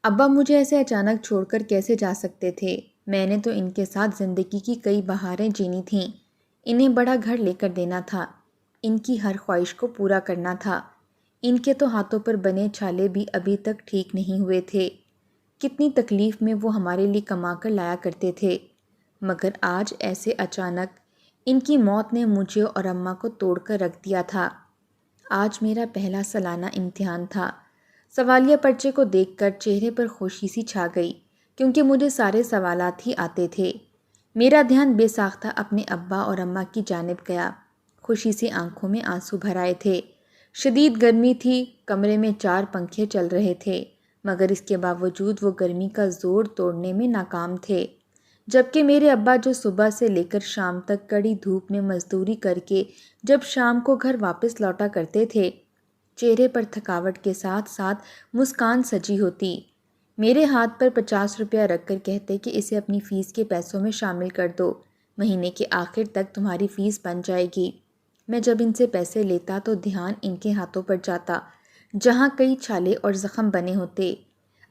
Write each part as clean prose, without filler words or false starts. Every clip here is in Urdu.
ابا مجھے ایسے اچانک چھوڑ کر کیسے جا سکتے تھے؟ میں نے تو ان کے ساتھ زندگی کی کئی بہاریں جینی تھیں۔ انہیں بڑا گھر لے کر دینا تھا، ان کی ہر خواہش کو پورا کرنا تھا۔ ان کے تو ہاتھوں پر بنے چھالے بھی ابھی تک ٹھیک نہیں ہوئے تھے۔ کتنی تکلیف میں وہ ہمارے لیے کما کر لایا کرتے تھے، مگر آج ایسے اچانک ان کی موت نے مجھے اور اماں کو توڑ کر رکھ دیا تھا۔ آج میرا پہلا سالانہ امتحان تھا۔ سوالیہ پرچے کو دیکھ کر چہرے پر خوشی سی چھا گئی، کیونکہ مجھے سارے سوالات ہی آتے تھے۔ میرا دھیان بے ساختہ اپنے ابا اور اماں کی جانب گیا۔ خوشی سے آنکھوں میں آنسو بھر آئے تھے۔ شدید گرمی تھی، کمرے میں 4 پنکھے چل رہے تھے، مگر اس کے باوجود وہ گرمی کا زور توڑنے میں ناکام تھے۔ جبکہ میرے ابا جو صبح سے لے کر شام تک کڑی دھوپ میں مزدوری کر کے جب شام کو گھر واپس لوٹا کرتے تھے، چہرے پر تھکاوٹ کے ساتھ ساتھ مسکان سجی ہوتی۔ میرے ہاتھ پر 50 روپیہ رکھ کر کہتے کہ اسے اپنی فیس کے پیسوں میں شامل کر دو، مہینے کے آخر تک تمہاری فیس بن جائے گی۔ میں جب ان سے پیسے لیتا تو دھیان ان کے ہاتھوں پر جاتا، جہاں کئی چھالے اور زخم بنے ہوتے۔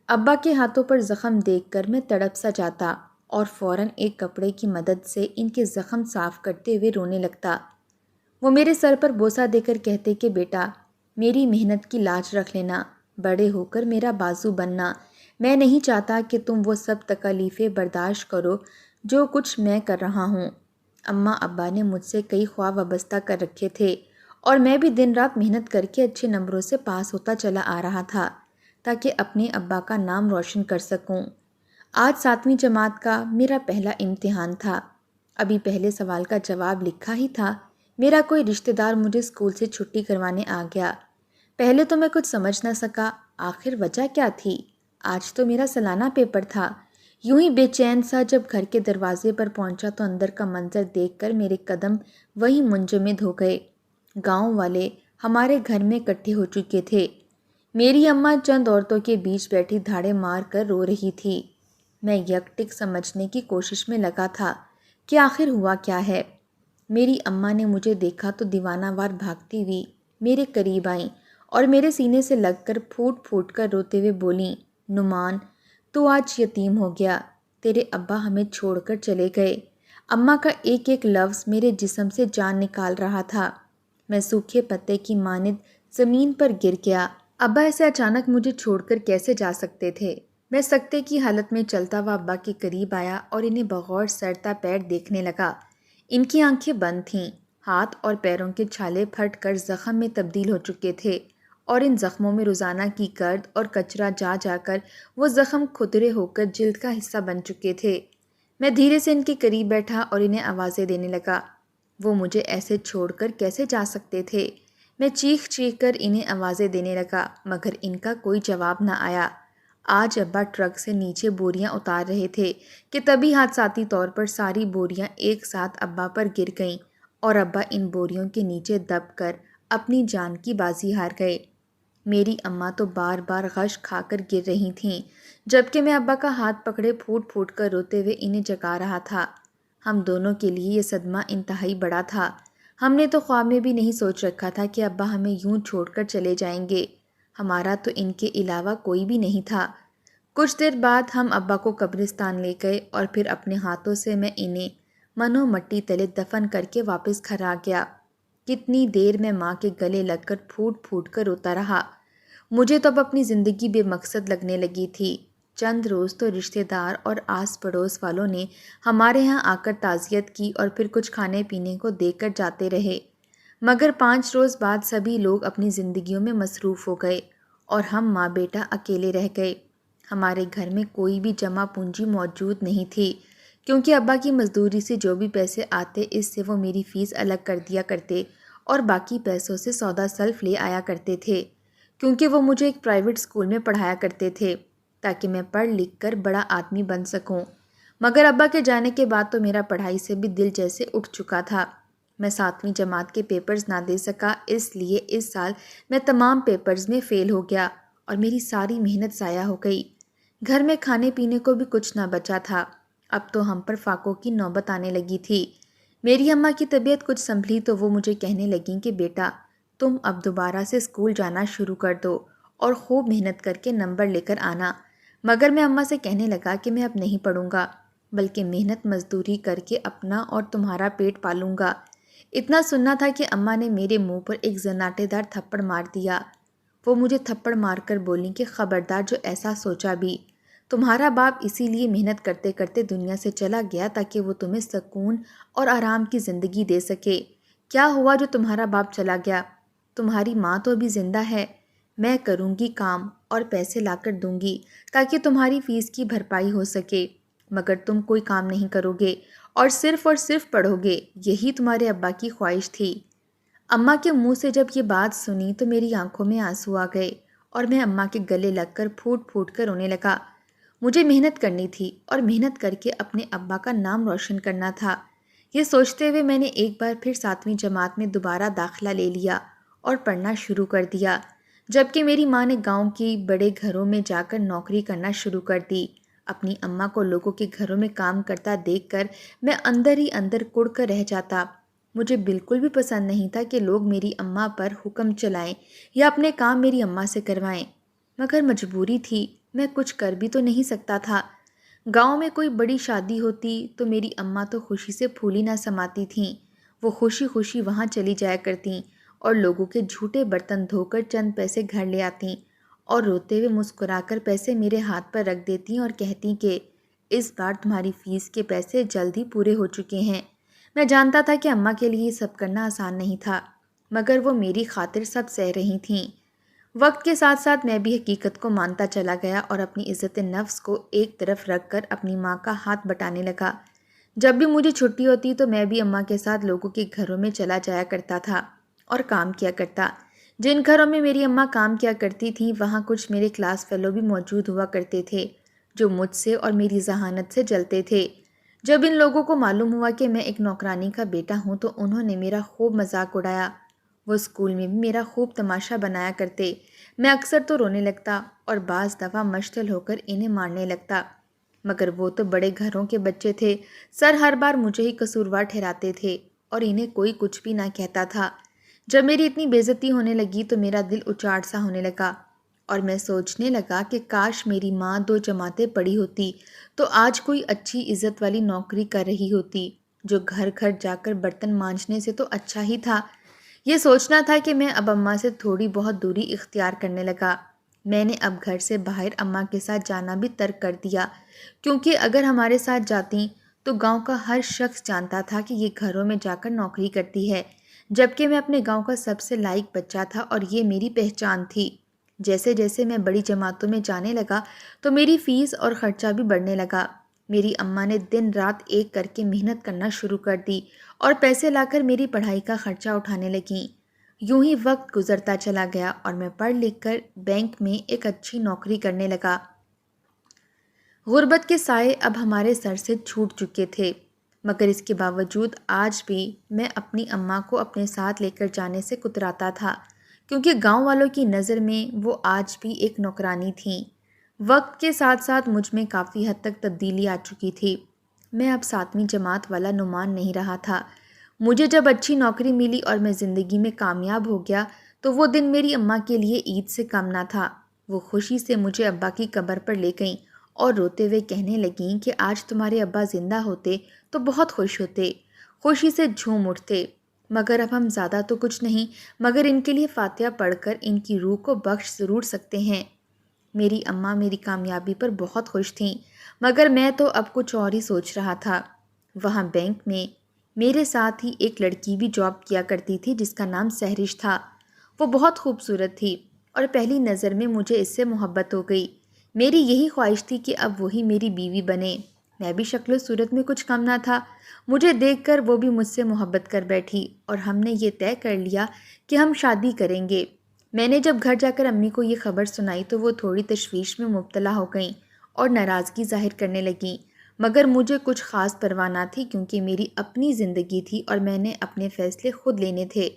ابا کے ہاتھوں پر زخم دیکھ کر میں تڑپ سا جاتا اور فوراً ایک کپڑے کی مدد سے ان کے زخم صاف کرتے ہوئے رونے لگتا۔ وہ میرے سر پر بوسہ دے کر کہتے کہ بیٹا، میری محنت کی لاج رکھ لینا، بڑے ہو کر میرا بازو بننا۔ میں نہیں چاہتا کہ تم وہ سب تکالیفیں برداشت کرو جو کچھ میں کر رہا ہوں۔ اماں ابا نے مجھ سے کئی خواب وابستہ کر رکھے تھے، اور میں بھی دن رات محنت کر کے اچھے نمبروں سے پاس ہوتا چلا آ رہا تھا تاکہ اپنے ابا کا نام روشن کر سکوں۔ آج 7ویں جماعت کا میرا پہلا امتحان تھا۔ ابھی پہلے سوال کا جواب لکھا ہی تھا، میرا کوئی رشتہ دار مجھے اسکول سے چھٹی کروانے آ گیا۔ پہلے تو میں کچھ سمجھ نہ سکا، آخر وجہ کیا تھی؟ آج تو میرا سالانہ پیپر تھا۔ یوں ہی بے چین سا جب گھر کے دروازے پر پہنچا تو اندر کا منظر دیکھ کر میرے قدم وہی منجمد ہو گئے۔ گاؤں والے ہمارے گھر میں اکٹھے ہو چکے تھے۔ میری اماں چند عورتوں کے بیچ بیٹھی دھاڑے مار کر رو رہی تھی۔ میں یک ٹک سمجھنے کی کوشش میں لگا تھا کہ آخر ہوا کیا ہے۔ میری اماں نے مجھے دیکھا تو دیوانہ وار بھاگتی ہوئی میرے قریب آئیں اور میرے سینے سے لگ کر پھوٹ پھوٹ کر روتے ہوئے بولیں، نعمان، تو آج یتیم ہو گیا، تیرے ابا ہمیں چھوڑ کر چلے گئے۔ اماں کا ایک ایک لفظ میرے جسم سے جان نکال رہا تھا۔ میں سوکھے پتے کی مانند زمین پر گر گیا۔ ابا ایسے اچانک مجھے چھوڑ کر کیسے جا سکتے تھے؟ میں سکتے کی حالت میں چلتا ہوا ابا کے قریب آیا اور انہیں بغور سر تا پیر دیکھنے لگا۔ ان کی آنکھیں بند تھیں، ہاتھ اور پیروں کے چھالے پھٹ کر زخم میں تبدیل ہو چکے تھے، اور ان زخموں میں روزانہ کی گرد اور کچرا جا جا کر وہ زخم کھدرے ہو کر جلد کا حصہ بن چکے تھے۔ میں دھیرے سے ان کے قریب بیٹھا اور انہیں آوازیں دینے لگا۔ وہ مجھے ایسے چھوڑ کر کیسے جا سکتے تھے؟ میں چیخ چیخ کر انہیں آوازیں دینے لگا، مگر ان کا کوئی جواب نہ آیا۔ آج ابا ٹرک سے نیچے بوریاں اتار رہے تھے کہ تبھی حادثاتی طور پر ساری بوریاں ایک ساتھ ابا پر گر گئیں، اور ابا ان بوریوں کے نیچے دب کر اپنی جان کی بازی ہار گئے۔ میری اماں تو بار بار غش کھا کر گر رہی تھیں، جبکہ میں ابا کا ہاتھ پکڑے پھوٹ پھوٹ کر روتے ہوئے انہیں جگا رہا تھا۔ ہم دونوں کے لیے یہ صدمہ انتہائی بڑا تھا۔ ہم نے تو خواب میں بھی نہیں سوچ رکھا تھا کہ ابا ہمیں یوں چھوڑ کر چلے جائیں گے۔ ہمارا تو ان کے علاوہ کوئی بھی نہیں تھا۔ کچھ دیر بعد ہم ابا کو قبرستان لے گئے اور پھر اپنے ہاتھوں سے میں انہیں منو مٹی تلے دفن کر کے واپس گھر آ گیا۔ کتنی دیر میں ماں کے گلے لگ کر پھوٹ پھوٹ کر روتا رہا۔ مجھے تو اب اپنی زندگی بے مقصد لگنے لگی تھی۔ چند روز تو رشتہ دار اور آس پڑوس والوں نے ہمارے ہاں آ کر تعزیت کی اور پھر کچھ کھانے پینے کو دے کر جاتے رہے، مگر 5 روز بعد سبھی لوگ اپنی زندگیوں میں مصروف ہو گئے اور ہم ماں بیٹا اکیلے رہ گئے۔ ہمارے گھر میں کوئی بھی جمع پونجی موجود نہیں تھی، کیونکہ ابا کی مزدوری سے جو بھی پیسے آتے اس سے وہ میری فیس الگ کر دیا کرتے اور باقی پیسوں سے سودا سلف لے آیا کرتے تھے، کیونکہ وہ مجھے ایک پرائیویٹ اسکول میں پڑھایا کرتے تھے تاکہ میں پڑھ لکھ کر بڑا آدمی بن سکوں۔ مگر ابا کے جانے کے بعد تو میرا پڑھائی سے بھی دل جیسے اٹھ چکا تھا۔ میں 7ویں جماعت کے پیپرز نہ دے سکا، اس لیے اس سال میں تمام پیپرز میں فیل ہو گیا اور میری ساری محنت ضائع ہو گئی۔ گھر میں کھانے پینے کو بھی کچھ نہ بچا تھا۔ اب تو ہم پر فاقوں کی نوبت آنے لگی تھی۔ میری اماں کی طبیعت کچھ سنبھلی تو وہ مجھے کہنے لگیں کہ بیٹا، تم اب دوبارہ سے اسکول جانا شروع کر دو اور خوب محنت کر کے نمبر لے کر آنا، مگر میں اماں سے کہنے لگا کہ میں اب نہیں پڑھوں گا، بلکہ محنت مزدوری کر کے اپنا اور تمہارا پیٹ پالوں گا۔ اتنا سننا تھا کہ اماں نے میرے منہ پر ایک زناٹے دار تھپڑ مار دیا۔ وہ مجھے تھپڑ مار کر بولیں کہ خبردار جو ایسا سوچا بھی، تمہارا باپ اسی لیے محنت کرتے کرتے دنیا سے چلا گیا تاکہ وہ تمہیں سکون اور آرام کی زندگی دے سکے۔ کیا ہوا جو تمہارا باپ چلا گیا؟ تمہاری ماں تو ابھی زندہ ہے، میں کروں گی کام اور پیسے لا کر دوں گی تاکہ تمہاری فیس کی بھرپائی ہو سکے، مگر تم کوئی کام نہیں کرو گے اور صرف پڑھو گے، یہی تمہارے ابا کی خواہش تھی۔ اماں کے منہ سے جب یہ بات سنی تو میری آنکھوں میں آنسو آ گئے اور میں اماں کے گلے لگ کر پھوٹ پھوٹ کر رونے لگا۔ مجھے محنت کرنی تھی اور محنت کر کے اپنے ابا کا نام روشن کرنا تھا۔ یہ سوچتے ہوئے میں نے ایک بار پھر 7ویں جماعت میں دوبارہ داخلہ لے لیا اور پڑھنا شروع کر دیا، جبکہ میری ماں نے گاؤں کے بڑے گھروں میں جا کر نوکری کرنا شروع کر دی۔ اپنی اماں کو لوگوں کے گھروں میں کام کرتا دیکھ کر میں اندر ہی اندر کڑ کر رہ جاتا۔ مجھے بالکل بھی پسند نہیں تھا کہ لوگ میری اماں پر حکم چلائیں یا اپنے کام میری اماں سے کروائیں، مگر مجبوری تھی، میں کچھ کر بھی تو نہیں سکتا تھا۔ گاؤں میں کوئی بڑی شادی ہوتی تو میری اماں تو خوشی سے پھول ہی نہ سماتی تھیں۔ وہ خوشی خوشی وہاں چلی جایا کرتیں اور لوگوں کے جھوٹے برتن دھو کر چند پیسے گھر لے آتیں اور روتے ہوئے مسکرا کر پیسے میرے ہاتھ پر رکھ دیتیں اور کہتیں کہ اس بار تمہاری فیس کے پیسے جلد ہی پورے ہو چکے ہیں۔ میں جانتا تھا کہ اماں کے لیے یہ سب کرنا آسان نہیں تھا، مگر وہ میری خاطر سب سہ رہی تھیں۔ وقت کے ساتھ ساتھ میں بھی حقیقت کو مانتا چلا گیا اور اپنی عزت نفس کو ایک طرف رکھ کر اپنی ماں کا ہاتھ بٹانے لگا۔ جب بھی مجھے چھٹی ہوتی تو میں بھی اماں کے ساتھ لوگوں کے گھروں میں چلا جایا کرتا تھا اور کام کیا کرتا۔ جن گھروں میں میری اماں کام کیا کرتی تھیں وہاں کچھ میرے کلاس فیلو بھی موجود ہوا کرتے تھے جو مجھ سے اور میری ذہانت سے جلتے تھے۔ جب ان لوگوں کو معلوم ہوا کہ میں ایک نوکرانی کا بیٹا ہوں تو انہوں نے میرا خوب مذاق اڑایا۔ وہ اسکول میں بھی میرا خوب تماشا بنایا کرتے۔ میں اکثر تو رونے لگتا اور بعض دفعہ مشتعل ہو کر انہیں مارنے لگتا، مگر وہ تو بڑے گھروں کے بچے تھے، سر ہر بار مجھے ہی قصوروار ٹھہراتے تھے اور انہیں کوئی کچھ بھی نہ کہتا تھا۔ جب میری اتنی بے عزتی ہونے لگی تو میرا دل اچاٹ سا ہونے لگا اور میں سوچنے لگا کہ کاش میری ماں 2 جماعتیں پڑھی ہوتی تو آج کوئی اچھی عزت والی نوکری کر رہی ہوتی، جو گھر گھر جا کر برتن مانجنے سے تو اچھا ہی تھا۔ یہ سوچنا تھا کہ میں اب اماں سے تھوڑی بہت دوری اختیار کرنے لگا۔ میں نے اب گھر سے باہر اماں کے ساتھ جانا بھی ترک کر دیا، کیونکہ اگر ہمارے ساتھ جاتی تو گاؤں کا ہر شخص جانتا تھا کہ یہ گھروں میں جا کر نوکری کرتی ہے، جبکہ میں اپنے گاؤں کا سب سے لائق بچہ تھا اور یہ میری پہچان تھی۔ جیسے جیسے میں بڑی جماعتوں میں جانے لگا تو میری فیس اور خرچہ بھی بڑھنے لگا۔ میری اماں نے دن رات ایک کر کے محنت کرنا شروع کر دی اور پیسے لا کر میری پڑھائی کا خرچہ اٹھانے لگیں۔ یوں ہی وقت گزرتا چلا گیا اور میں پڑھ لکھ کر بینک میں ایک اچھی نوکری کرنے لگا۔ غربت کے سائے اب ہمارے سر سے چھوٹ چکے تھے، مگر اس کے باوجود آج بھی میں اپنی اماں کو اپنے ساتھ لے کر جانے سے کتراتا تھا، کیونکہ گاؤں والوں کی نظر میں وہ آج بھی ایک نوکرانی تھیں۔ وقت کے ساتھ ساتھ مجھ میں کافی حد تک تبدیلی آ چکی تھی۔ میں اب 7ویں جماعت والا نعمان نہیں رہا تھا۔ مجھے جب اچھی نوکری ملی اور میں زندگی میں کامیاب ہو گیا تو وہ دن میری اماں کے لیے عید سے کم نہ تھا۔ وہ خوشی سے مجھے ابا کی قبر پر لے گئیں اور روتے ہوئے کہنے لگیں کہ آج تمہارے ابا زندہ ہوتے تو بہت خوش ہوتے، خوشی سے جھوم اٹھتے، مگر اب ہم زیادہ تو کچھ نہیں مگر ان کے لیے فاتحہ پڑھ کر ان کی روح کو بخش ضرور سکتے ہیں۔ میری اماں میری کامیابی پر بہت خوش تھیں، مگر میں تو اب کچھ اور ہی سوچ رہا تھا۔ وہاں بینک میں میرے ساتھ ہی ایک لڑکی بھی جاب کیا کرتی تھی جس کا نام سہرش تھا۔ وہ بہت خوبصورت تھی اور پہلی نظر میں مجھے اس سے محبت ہو گئی۔ میری یہی خواہش تھی کہ اب وہی میری بیوی بنے۔ میں بھی شکل و صورت میں کچھ کم نہ تھا۔ مجھے دیکھ کر وہ بھی مجھ سے محبت کر بیٹھی اور ہم نے یہ طے کر لیا کہ ہم شادی کریں گے۔ میں نے جب گھر جا کر امی کو یہ خبر سنائی تو وہ تھوڑی تشویش میں مبتلا ہو گئیں اور ناراضگی ظاہر کرنے لگیں، مگر مجھے کچھ خاص پرواہ نہ تھی کیونکہ میری اپنی زندگی تھی اور میں نے اپنے فیصلے خود لینے تھے۔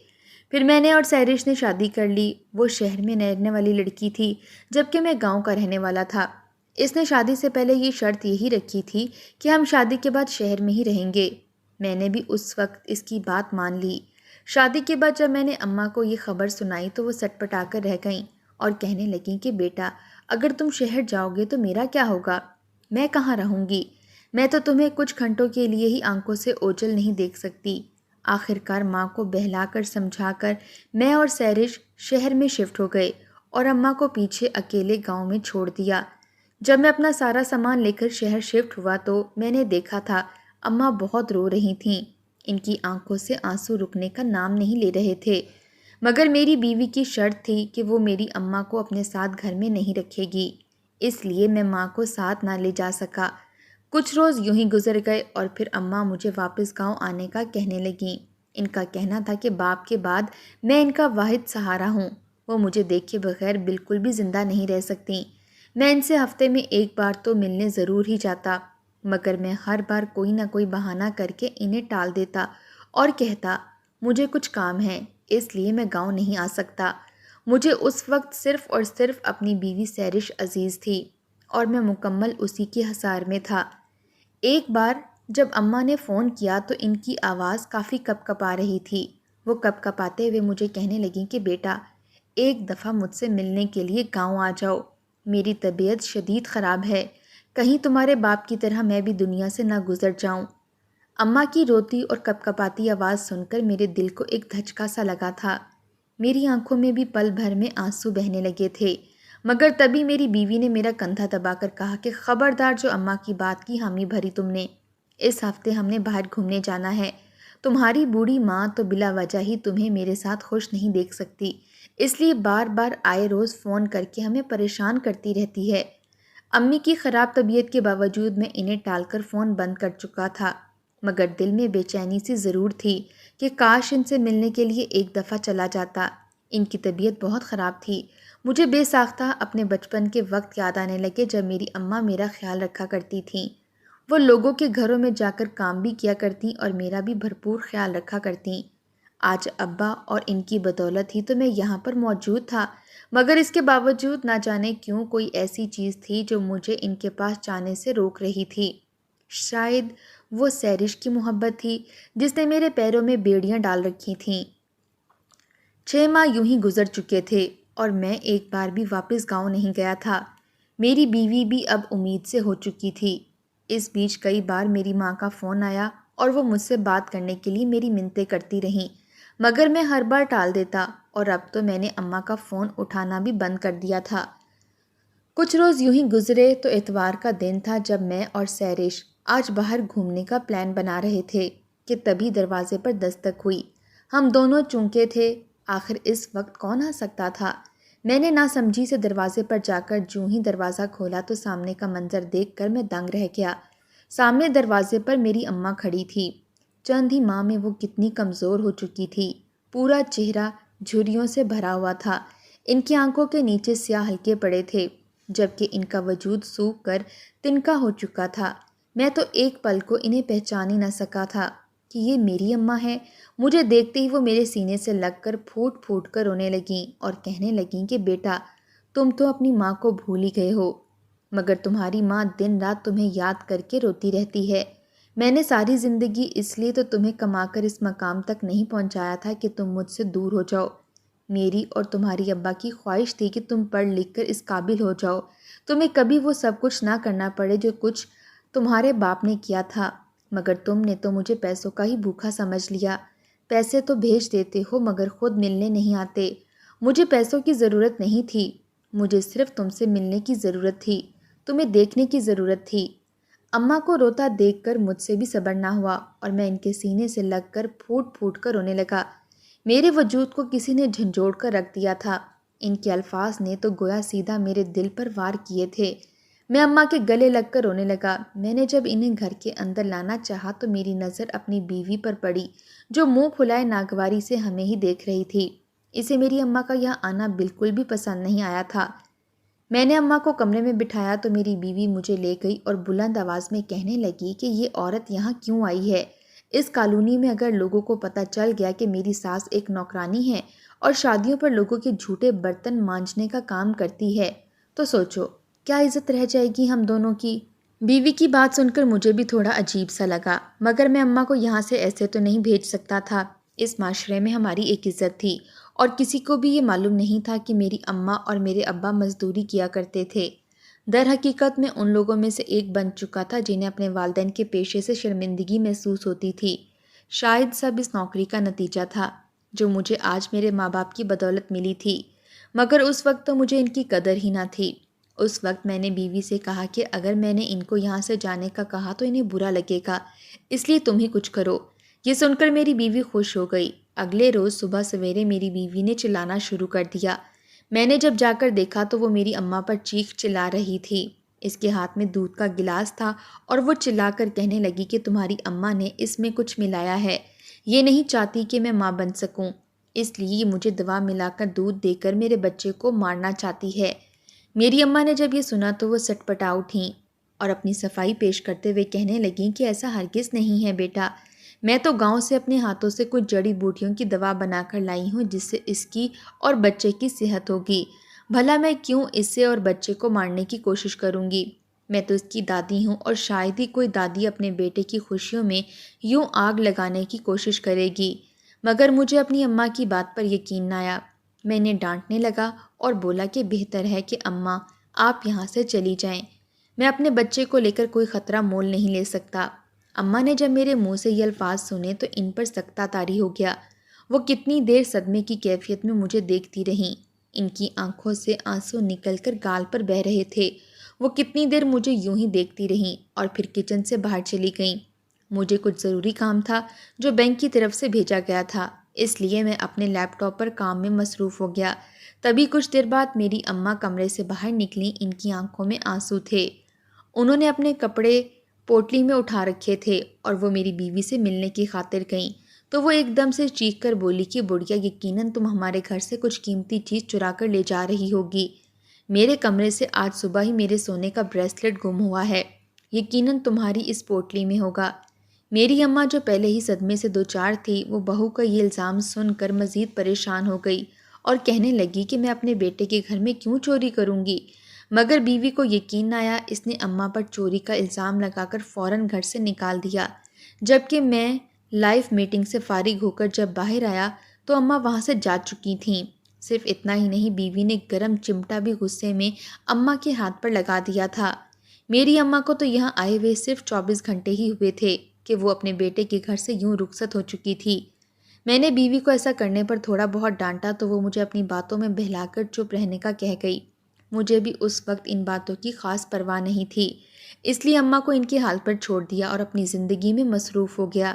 پھر میں نے اور سہرش نے شادی کر لی۔ وہ شہر میں رہنے والی لڑکی تھی جبکہ میں گاؤں کا رہنے والا تھا۔ اس نے شادی سے پہلے یہ شرط یہی رکھی تھی کہ ہم شادی کے بعد شہر میں ہی رہیں گے۔ میں نے بھی اس وقت اس کی بات مان لی۔ شادی کے بعد جب میں نے اماں کو یہ خبر سنائی تو وہ سٹ پٹا کر رہ گئیں اور کہنے لگیں کہ بیٹا اگر تم شہر جاؤ گے تو میرا کیا ہوگا؟ میں کہاں رہوں گی؟ میں تو تمہیں کچھ گھنٹوں کے لیے ہی آنکھوں سے اوجھل نہیں دیکھ سکتی۔ آخرکار ماں کو بہلا کر سمجھا کر میں اور سیرش شہر میں شفٹ ہو گئے اور اماں کو پیچھے اکیلے گاؤں میں چھوڑ دیا۔ جب میں اپنا سارا سامان لے کر شہر شفٹ ہوا تو میں نے دیکھا تھا اماں بہت رو رہی تھیں۔ ان کی آنکھوں سے آنسو رکنے کا نام نہیں لے رہے تھے، مگر میری بیوی کی شرط تھی کہ وہ میری اماں کو اپنے ساتھ گھر میں نہیں رکھے گی، اس لیے میں ماں کو ساتھ نہ لے جا سکا۔ کچھ روز یوں ہی گزر گئے اور پھر اماں مجھے واپس گاؤں آنے کا کہنے لگیں۔ ان کا کہنا تھا کہ باپ کے بعد میں ان کا واحد سہارا ہوں، وہ مجھے دیکھے بغیر بالکل بھی زندہ نہیں رہ سکتی۔ میں ان سے ہفتے میں ایک بار تو ملنے ضرور ہی جاتا، مگر میں ہر بار کوئی نہ کوئی بہانہ کر کے انہیں ٹال دیتا اور کہتا مجھے کچھ کام ہے، اس لیے میں گاؤں نہیں آ سکتا۔ مجھے اس وقت صرف اور صرف اپنی بیوی سیرش عزیز تھی اور میں مکمل اسی کے حصار میں تھا۔ ایک بار جب اماں نے فون کیا تو ان کی آواز کافی کپ کپا رہی تھی۔ وہ کپ کپاتے ہوئے مجھے کہنے لگیں کہ بیٹا ایک دفعہ مجھ سے ملنے کے لیے گاؤں آ جاؤ، میری طبیعت شدید خراب ہے، کہیں تمہارے باپ کی طرح میں بھی دنیا سے نہ گزر جاؤں۔ اماں کی روتی اور کپ کپاتی آواز سن کر میرے دل کو ایک دھچکا سا لگا تھا۔ میری آنکھوں میں بھی پل بھر میں آنسو بہنے لگے تھے، مگر تبھی میری بیوی نے میرا کندھا دبا کر کہا کہ خبردار جو اماں کی بات کی حامی بھری تم نے، اس ہفتے ہم نے باہر گھومنے جانا ہے، تمہاری بوڑھی ماں تو بلا وجہ ہی تمہیں میرے ساتھ خوش نہیں دیکھ سکتی، اس لیے بار بار آئے روز فون کر کے ہمیں پریشان کرتی رہتی ہے۔ امی کی خراب طبیعت کے باوجود میں انہیں ٹال کر فون بند کر چکا تھا، مگر دل میں بے چینی سی ضرور تھی کہ کاش ان سے ملنے کے لیے ایک دفعہ چلا جاتا۔ ان کی طبیعت بہت خراب تھی۔ مجھے بے ساختہ اپنے بچپن کے وقت یاد آنے لگے جب میری اماں میرا خیال رکھا کرتی تھیں۔ وہ لوگوں کے گھروں میں جا کر کام بھی کیا کرتیں اور میرا بھی بھرپور خیال رکھا کرتیں۔ آج ابا اور ان کی بدولت ہی تو میں یہاں پر موجود تھا، مگر اس کے باوجود نہ جانے کیوں کوئی ایسی چیز تھی جو مجھے ان کے پاس جانے سے روک رہی تھی۔ شاید وہ سیرش کی محبت تھی جس نے میرے پیروں میں بیڑیاں ڈال رکھی تھیں۔ 6 ماہ یوں ہی گزر چکے تھے اور میں ایک بار بھی واپس گاؤں نہیں گیا تھا۔ میری بیوی بھی اب امید سے ہو چکی تھی۔ اس بیچ کئی بار میری ماں کا فون آیا اور وہ مجھ سے بات کرنے کے لیے میری منتیں کرتی رہیں، مگر میں ہر بار ٹال دیتا اور اب تو میں نے اماں کا فون اٹھانا بھی بند کر دیا تھا۔ کچھ روز یوں ہی گزرے تو اتوار کا دن تھا جب میں اور سیرش آج باہر گھومنے کا پلان بنا رہے تھے کہ تبھی دروازے پر دستک ہوئی۔ ہم دونوں چونکے تھے، آخر اس وقت کون آ سکتا تھا؟ میں نے ناسمجھی سے دروازے پر جا کر جوں ہی دروازہ کھولا تو سامنے کا منظر دیکھ کر میں دنگ رہ گیا۔ سامنے دروازے پر میری اماں کھڑی تھی۔ چند ہی ماہ میں وہ کتنی کمزور ہو چکی تھی، پورا چہرہ جھریوں سے بھرا ہوا تھا، ان کی آنکھوں کے نیچے سیاہ ہلکے پڑے تھے، جبکہ ان کا وجود سوکھ کر تنکا ہو چکا تھا۔ میں تو ایک پل کو انہیں پہچان ہی نہ سکا تھا کہ یہ میری اماں ہے۔ مجھے دیکھتے ہی وہ میرے سینے سے لگ کر پھوٹ پھوٹ کر رونے لگیں اور کہنے لگیں کہ بیٹا تم تو اپنی ماں کو بھول ہی گئے ہو، مگر تمہاری ماں دن رات تمہیں یاد کر کے روتی رہتی ہے۔ میں نے ساری زندگی اس لیے تو تمہیں کما کر اس مقام تک نہیں پہنچایا تھا کہ تم مجھ سے دور ہو جاؤ۔ میری اور تمہاری ابا کی خواہش تھی کہ تم پڑھ لکھ کر اس قابل ہو جاؤ، تمہیں کبھی وہ سب کچھ نہ کرنا پڑے جو کچھ تمہارے باپ نے کیا تھا، مگر تم نے تو مجھے پیسوں کا ہی بھوکا سمجھ لیا۔ پیسے تو بھیج دیتے ہو مگر خود ملنے نہیں آتے۔ مجھے پیسوں کی ضرورت نہیں تھی، مجھے صرف تم سے ملنے کی ضرورت تھی، تمہیں دیکھنے کی ضرورت تھی۔ اماں کو روتا دیکھ کر مجھ سے بھی صبر نہ ہوا اور میں ان کے سینے سے لگ کر پھوٹ پھوٹ کر رونے لگا۔ میرے وجود کو کسی نے جھنجھوڑ کر رکھ دیا تھا۔ ان کے الفاظ نے تو گویا سیدھا میرے دل پر وار کیے تھے۔ میں اماں کے گلے لگ کر رونے لگا۔ میں نے جب انہیں گھر کے اندر لانا چاہا تو میری نظر اپنی بیوی پر پڑی جو منہ پھلائے ناگواری سے ہمیں ہی دیکھ رہی تھی۔ اسے میری اماں کا یہاں آنا بالکل بھی پسند نہیں آیا تھا۔ میں نے اماں کو کمرے میں بٹھایا تو میری بیوی مجھے لے گئی اور بلند آواز میں کہنے لگی کہ یہ عورت یہاں کیوں آئی ہے؟ اس کالونی میں اگر لوگوں کو پتہ چل گیا کہ میری ساس ایک نوکرانی ہے اور شادیوں پر لوگوں کے جھوٹے برتن مانجنے کا کام کرتی ہے تو سوچو کیا عزت رہ جائے گی ہم دونوں کی؟ بیوی کی بات سن کر مجھے بھی تھوڑا عجیب سا لگا، مگر میں اماں کو یہاں سے ایسے تو نہیں بھیج سکتا تھا۔ اس معاشرے میں ہماری ایک عزت تھی اور کسی کو بھی یہ معلوم نہیں تھا کہ میری اماں اور میرے ابا مزدوری کیا کرتے تھے۔ در حقیقت میں ان لوگوں میں سے ایک بن چکا تھا جنہیں اپنے والدین کے پیشے سے شرمندگی محسوس ہوتی تھی۔ شاید سب اس نوکری کا نتیجہ تھا جو مجھے آج میرے ماں باپ کی بدولت ملی تھی، مگر اس وقت تو مجھے ان کی قدر ہی نہ تھی۔ اس وقت میں نے بیوی سے کہا کہ اگر میں نے ان کو یہاں سے جانے کا کہا تو انہیں برا لگے گا، اس لیے تم ہی کچھ کرو۔ یہ سن کر میری بیوی خوش ہو گئی۔ اگلے روز صبح سویرے میری بیوی نے چلانا شروع کر دیا۔ میں نے جب جا کر دیکھا تو وہ میری اماں پر چیخ چلا رہی تھی۔ اس کے ہاتھ میں دودھ کا گلاس تھا اور وہ چلا کر کہنے لگی کہ تمہاری اماں نے اس میں کچھ ملایا ہے، یہ نہیں چاہتی کہ میں ماں بن سکوں، اس لیے یہ مجھے دوا ملا کر دودھ دے کر میرے بچے کو مارنا چاہتی ہے۔ میری اماں نے جب یہ سنا تو وہ سٹ پٹا اٹھیں اور اپنی صفائی پیش کرتے ہوئے کہنے لگیں کہ ایسا ہرگز نہیں ہے بیٹا، میں تو گاؤں سے اپنے ہاتھوں سے کچھ جڑی بوٹیوں کی دوا بنا کر لائی ہوں جس سے اس کی اور بچے کی صحت ہوگی، بھلا میں کیوں اس سے اور بچے کو مارنے کی کوشش کروں گی؟ میں تو اس کی دادی ہوں اور شاید ہی کوئی دادی اپنے بیٹے کی خوشیوں میں یوں آگ لگانے کی کوشش کرے گی۔ مگر مجھے اپنی اماں کی بات پر یقین نہ آیا۔ میں انہیں ڈانٹنے لگا اور بولا کہ بہتر ہے کہ اماں آپ یہاں سے چلی جائیں، میں اپنے بچے کو لے کر کوئی خطرہ مول نہیں لے سکتا۔ اماں نے جب میرے منہ سے یہ الفاظ سنے تو ان پر سکتہ طاری ہو گیا۔ وہ کتنی دیر صدمے کی کیفیت میں مجھے دیکھتی رہیں، ان کی آنکھوں سے آنسو نکل کر گال پر بہہ رہے تھے۔ وہ کتنی دیر مجھے یوں ہی دیکھتی رہیں اور پھر کچن سے باہر چلی گئیں۔ مجھے کچھ ضروری کام تھا جو بینک کی طرف سے بھیجا گیا تھا، اس لیے میں اپنے لیپ ٹاپ پر کام میں مصروف ہو گیا۔ تبھی کچھ دیر بعد میری اماں کمرے سے باہر نکلیں، ان کی آنکھوں میں آنسو تھے۔ انہوں نے اپنے کپڑے پوٹلی میں اٹھا رکھے تھے اور وہ میری بیوی سے ملنے کی خاطر گئیں تو وہ ایک دم سے چیخ کر بولی کہ بڑھیا یقیناً تم ہمارے گھر سے کچھ قیمتی چیز چرا کر لے جا رہی ہوگی۔ میرے کمرے سے آج صبح ہی میرے سونے کا بریسلٹ گم ہوا ہے، یقیناً تمہاری اس پوٹلی میں ہوگا۔ میری اماں جو پہلے ہی صدمے سے دوچار تھی، وہ بہو کا یہ الزام سن کر مزید پریشان ہو گئی اور کہنے لگی کہ میں اپنے بیٹے کے گھر میں کیوں چوری کروں گی؟ مگر بیوی کو یقین نہ آیا، اس نے اماں پر چوری کا الزام لگا کر فوراً گھر سے نکال دیا۔ جبکہ میں لائیو میٹنگ سے فارغ ہو کر جب باہر آیا تو اماں وہاں سے جا چکی تھیں۔ صرف اتنا ہی نہیں، بیوی نے گرم چمٹا بھی غصے میں اماں کے ہاتھ پر لگا دیا تھا۔ میری اماں کو تو یہاں آئے ہوئے صرف 24 گھنٹے ہی ہوئے تھے کہ وہ اپنے بیٹے کے گھر سے یوں رخصت ہو چکی تھی۔ میں نے بیوی کو ایسا کرنے پر تھوڑا بہت ڈانٹا تو وہ مجھے اپنی باتوں میں بہلا کر چپ رہنے کا کہہ گئی۔ مجھے بھی اس وقت ان باتوں کی خاص پرواہ نہیں تھی، اس لیے اماں کو ان کے حال پر چھوڑ دیا اور اپنی زندگی میں مصروف ہو گیا۔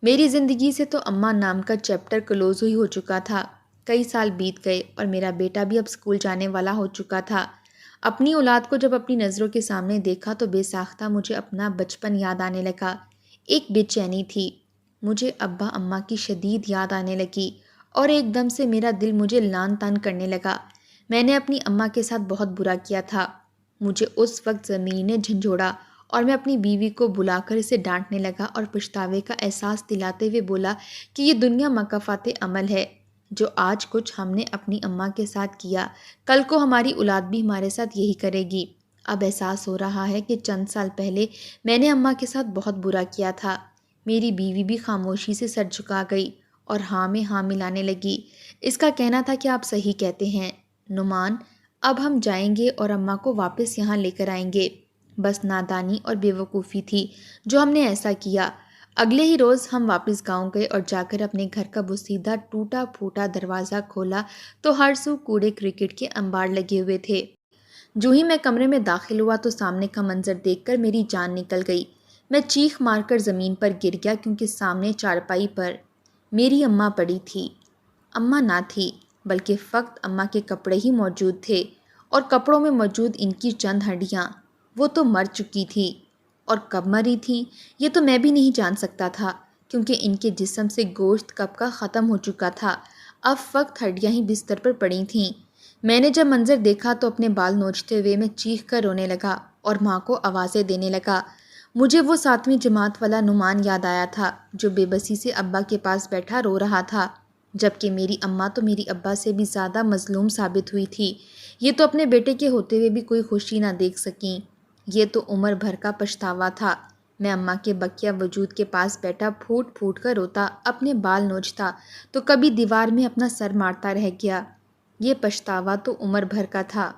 میری زندگی سے تو اماں نام کا چیپٹر کلوز ہی ہو چکا تھا۔ کئی سال بیت گئے اور میرا بیٹا بھی اب اسکول جانے والا ہو چکا تھا۔ اپنی اولاد کو جب اپنی نظروں کے سامنے دیکھا تو بے ساختہ مجھے اپنا بچپن یاد آنے لگا۔ ایک بے چینی تھی، مجھے ابا اماں کی شدید یاد آنے لگی اور ایک دم سے میرا دل مجھے لان تان کرنے لگا۔ میں نے اپنی اماں کے ساتھ بہت برا کیا تھا۔ مجھے اس وقت ضمیر نے جھنجھوڑا اور میں اپنی بیوی کو بلا کر اسے ڈانٹنے لگا اور پچھتاوے کا احساس دلاتے ہوئے بولا کہ یہ دنیا مکافات عمل ہے، جو آج کچھ ہم نے اپنی اماں کے ساتھ کیا، کل کو ہماری اولاد بھی ہمارے ساتھ یہی کرے گی۔ اب احساس ہو رہا ہے کہ چند سال پہلے میں نے اماں کے ساتھ بہت برا کیا تھا۔ میری بیوی بھی خاموشی سے سر جھکا گئی اور ہاں میں ہاں ملانے لگی۔ اس کا کہنا تھا کہ آپ صحیح کہتے ہیں نعمان، اب ہم جائیں گے اور اماں کو واپس یہاں لے کر آئیں گے۔ بس نادانی اور بے وقوفی تھی جو ہم نے ایسا کیا۔ اگلے ہی روز ہم واپس گاؤں گئے اور جا کر اپنے گھر کا بوسیدہ ٹوٹا پھوٹا دروازہ کھولا تو ہر سو کوڑے کرکٹ کے انبار لگے ہوئے تھے۔ جو ہی میں کمرے میں داخل ہوا تو سامنے کا منظر دیکھ کر میری جان نکل گئی۔ میں چیخ مار کر زمین پر گر گیا کیونکہ سامنے چارپائی پر میری اماں پڑی تھی۔ اماں نہ تھی بلکہ فقط اماں کے کپڑے ہی موجود تھے اور کپڑوں میں موجود ان کی چند ہڈیاں۔ وہ تو مر چکی تھی، اور کب مری تھیں یہ تو میں بھی نہیں جان سکتا تھا کیونکہ ان کے جسم سے گوشت کب کا ختم ہو چکا تھا، اب فقط ہڈیاں ہی بستر پر پڑی تھیں۔ میں نے جب منظر دیکھا تو اپنے بال نوچتے ہوئے میں چیخ کر رونے لگا اور ماں کو آوازیں دینے لگا۔ مجھے وہ 7ویں جماعت والا نعمان یاد آیا تھا جو بے بسی سے ابا کے پاس بیٹھا رو رہا تھا، جبکہ میری اماں تو میری ابا سے بھی زیادہ مظلوم ثابت ہوئی تھی۔ یہ تو اپنے بیٹے کے ہوتے ہوئے بھی کوئی خوشی نہ دیکھ سکیں۔ یہ تو عمر بھر کا پچھتاوا تھا۔ میں اماں کے بقیہ وجود کے پاس بیٹھا پھوٹ پھوٹ کر روتا، اپنے بال نوچتا تو کبھی دیوار میں اپنا سر مارتا رہ گیا۔ یہ پچھتاوا تو عمر بھر کا تھا۔